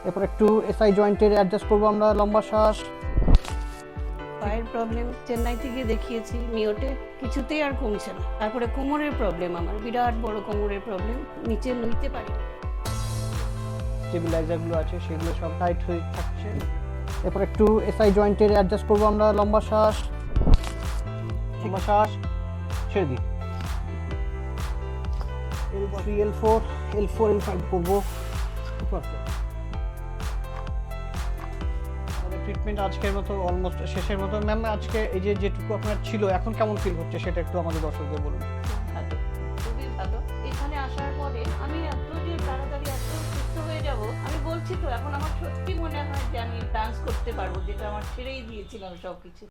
এরপর একটু এসআই জয়েন্টের অ্যাডজাস্ট করবো আমরা, লম্বা শ্বাস। পায়ের প্রবলেম চেন্নাই থেকে দেখিয়েছি নিওটে, কিছুতেই আর কমছে না। তারপরে কোমরের প্রবলেম, আমার বিরাট বড় কোমরের প্রবলেম, নিচে নইতে পারি না। স্টেবিলাইজারগুলো আছে সেগুলো সব টাইট হয়ে থাকছে। এরপর একটু এসআই জয়েন্টের অ্যাডজাস্ট করবো আমরা, লম্বা শ্বাস, লম্বা শ্বাস, ছেড়ে দিই। L4 L5 করবো। ট্রিটমেন্ট আজকের মতো অলমোস্ট শেষের মতো। ম্যাম আজকে এই যে যেটুকু আপনার ছিল এখন কেমন ফিল হচ্ছে সেটা একটু আমাদের দর্শকদের বলুন। ভালো, খুবই ভালো। এখানে আসার পরে আমি এত যে তাড়াতাড়ি এত সুস্থ হয়ে যাব, আমি বলছি তো এখন আমার সত্যি মনে হয় যে আমি ডান্স করতে পারবো, যেটা আমার ছেড়েই দিয়েছিলাম সবকিছু।